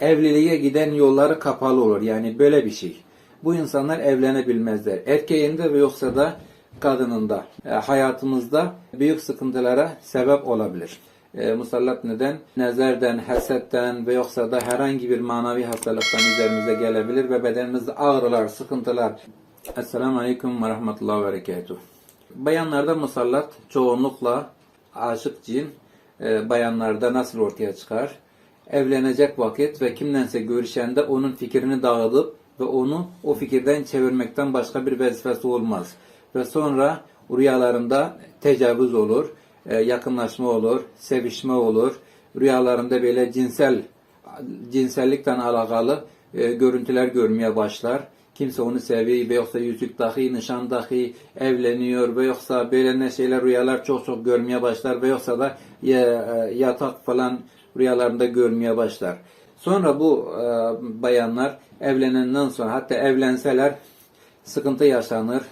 evliliğe giden yolları kapalı olur. Yani böyle bir şey. Bu insanlar evlenebilmezler. Erkeğinde ve yoksa da kadınında hayatımızda büyük sıkıntılara sebep olabilir. Musallat neden? Nezerden, hasetten ve yoksa da herhangi bir manevi hastalıktan üzerimize gelebilir ve bedenimizde ağrılar, sıkıntılar. Esselamu Aleyküm ve Rahmetullahi ve Berekatuhu. Bayanlarda musallat çoğunlukla aşık cin bayanlarda nasıl ortaya çıkar? Evlenecek vakit ve kimdense görüşende onun fikrini dağıtıp ve onu o fikirden çevirmekten başka bir vazifesi olmaz. Ve sonra rüyalarında tecavüz olur, yakınlaşma olur, sevişme olur. Rüyalarında böyle cinsellikten alakalı görüntüler görmeye başlar. Kimse onu seviyor ve yoksa yüzük dahi, nişan dahi, evleniyor ve yoksa böyle ne şeyler rüyalar çok görmeye başlar ve yoksa da yatak falan rüyalarında görmeye başlar. Sonra bu bayanlar evlenenden sonra hatta evlenseler sıkıntı yaşanır,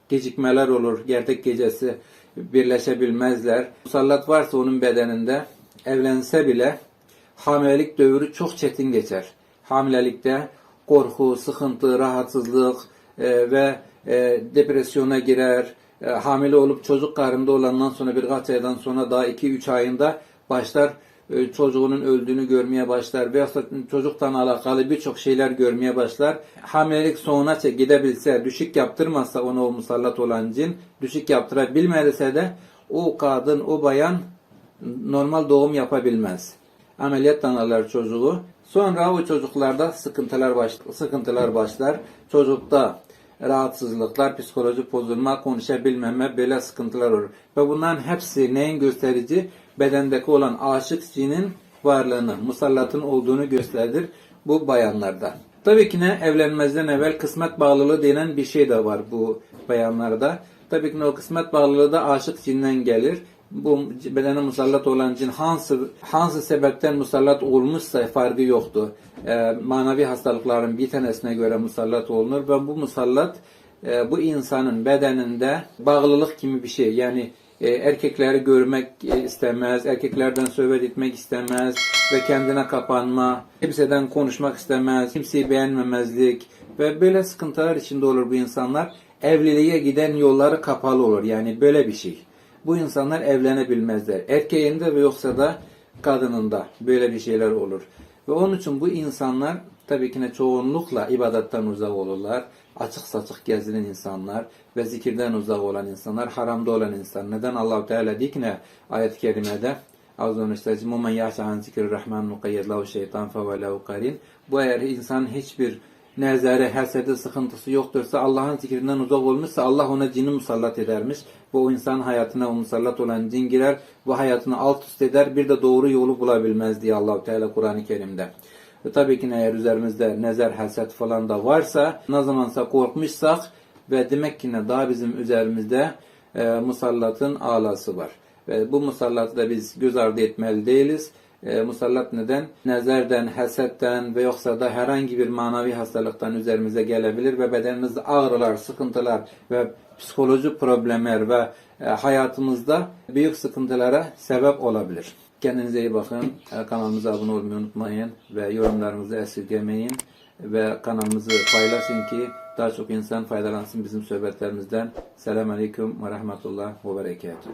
gecikmeler olur, gerdek gecesi birleşebilmezler. Musallat varsa onun bedeninde evlense bile hamilelik dövrü çok çetin geçer. Hamilelikte korku, sıkıntı, rahatsızlık ve depresyona girer. Hamile olup çocuk karnında olandan sonra birkaç aydan sonra daha 2-3 ayında başlar çocuğunun öldüğünü görmeye başlar veya çocuktan alakalı birçok şeyler görmeye başlar. Hamilelik sonuna gidebilse, düşük yaptırmazsa ona o musallat olan cin, düşük yaptırabilmediyse de o kadın, o bayan normal doğum yapabilmez. Ameliyattan alır çocuğu. Sonra o çocuklarda sıkıntılar başlar. Çocukta rahatsızlıklar, psikolojik bozulma, konuşabilmeme böyle sıkıntılar olur. Ve bunların hepsi neyin gösterici? Bedendeki olan aşık cinin varlığını, musallatın olduğunu gösterir bu bayanlarda. Tabii ki ne evlenmezden evvel kısmet bağlılığı denen bir şey de var bu bayanlarda. Tabii ki o kısmet bağlılığı da aşık cinden gelir. Bu bedene musallat olan cin hangi sebepten musallat olmuşsa farkı yoktu. Manevi hastalıkların bir tanesine göre musallat olunur ve bu musallat bu insanın bedeninde bağlılık gibi bir şey. Yani erkekleri görmek istemez, erkeklerden sohbet etmek istemez ve kendine kapanma, kimseden konuşmak istemez, kimseyi beğenmemezlik ve böyle sıkıntılar içinde olur bu insanlar. Evliliğe giden yolları kapalı olur. Yani böyle bir şey. Bu insanlar evlenebilmezler. Erkeğinde ve yoksa da kadınında böyle bir şeyler olur. Ve onun için bu insanlar tabii ki çoğunlukla ibadetten uzak olurlar. Açık saçık gezinen insanlar ve zikirden uzak olan insanlar, haramda olan insan. Neden Allah-u Teala diyor ki ayet-i kerimede "Mumen ya'şe an zikrir-rahman nukayyid lehu şeytan fehuve lehu karin." Bu eğer insanın hiçbir nezare, hasedi, sıkıntısı yoktursa, Allah'ın zikrinden uzak olmuşsa Allah ona cini musallat edermiş. Ve o insanın hayatına o musallat olan cin girer ve hayatını alt üst eder. Bir de doğru yolu bulabilmez diye Allah-u Teala Kur'an-ı Kerim'de. Ve tabii ki eğer üzerimizde nezer, haset falan da varsa, ne zamansa korkmuşsak ve demek ki daha bizim üzerimizde musallatın alası var. Ve bu musallatı da biz göz ardı etmeli değiliz. Musallat neden? Nezerden, hasetten ve yoksa da herhangi bir manevi hastalıktan üzerimize gelebilir ve bedenimizde ağrılar, sıkıntılar ve psikolojik problemler ve hayatımızda büyük sıkıntılara sebep olabilir. Kendinize iyi bakın. Kanalımıza abone olmayı unutmayın ve yorumlarınızı esirgemeyin ve kanalımızı paylaşın ki daha çok insan faydalansın bizim sohbetlerimizden. Selamun Aleyküm ve Rahmetullah ve Berekatuhu.